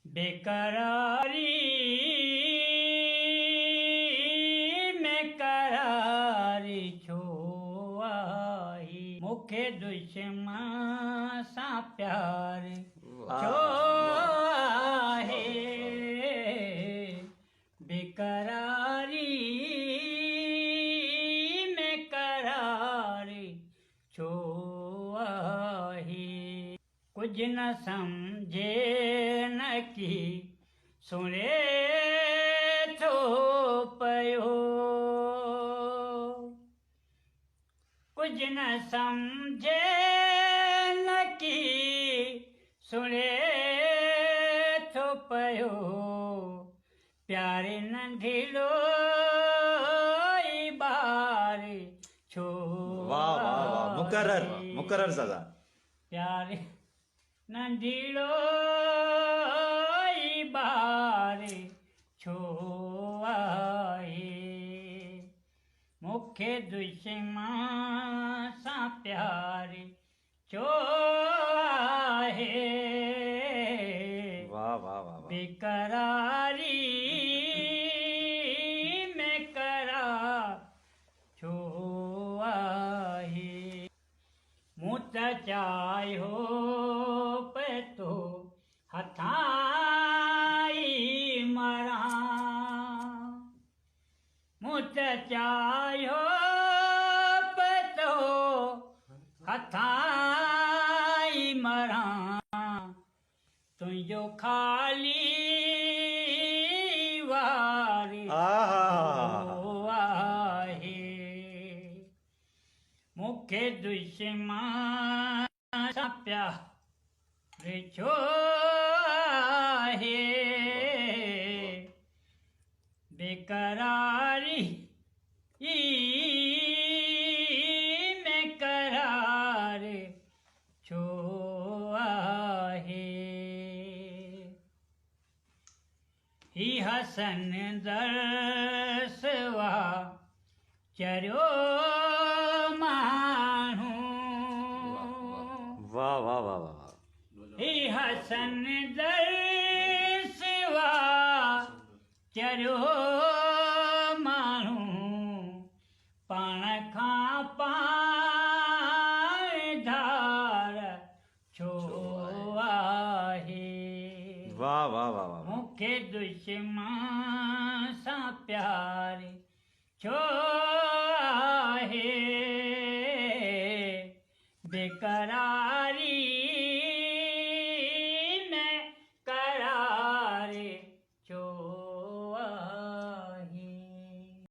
बेकरारी में करारी छो आई मुखे दुश्मन सा प्यार छो आहे बेकरारी में करारी छो आहे कुछ न समझे न की सुने तो पयो कुछ न समझे न की सुने तो पयो प्यारे नंढिलो बार छो वाह वाह वाह मुकर्रर सदा प्यारे नंढिलो बार छो आहे मुखे दुश्मन सा प्यार छो आहे वाह वाह वाह बेकरारी में करार छो आहे मुत चायो तो हथाई मरा मुत चायो तो हथाई मरा तुझो खाली वारी आहे मुखे दुश्मन सा प्यार छो आहे बेकरारी में करार छो आहे ही हसन दरसवा चरियो मानू वाह वाह वाह वाह ही हसन दरसवा चरियो मानू पाण खां पाण धार छो आहे वाह वाह वाह वाह मुखे दुश्मन सा प्यार छो आहे बेकरारी में करार छो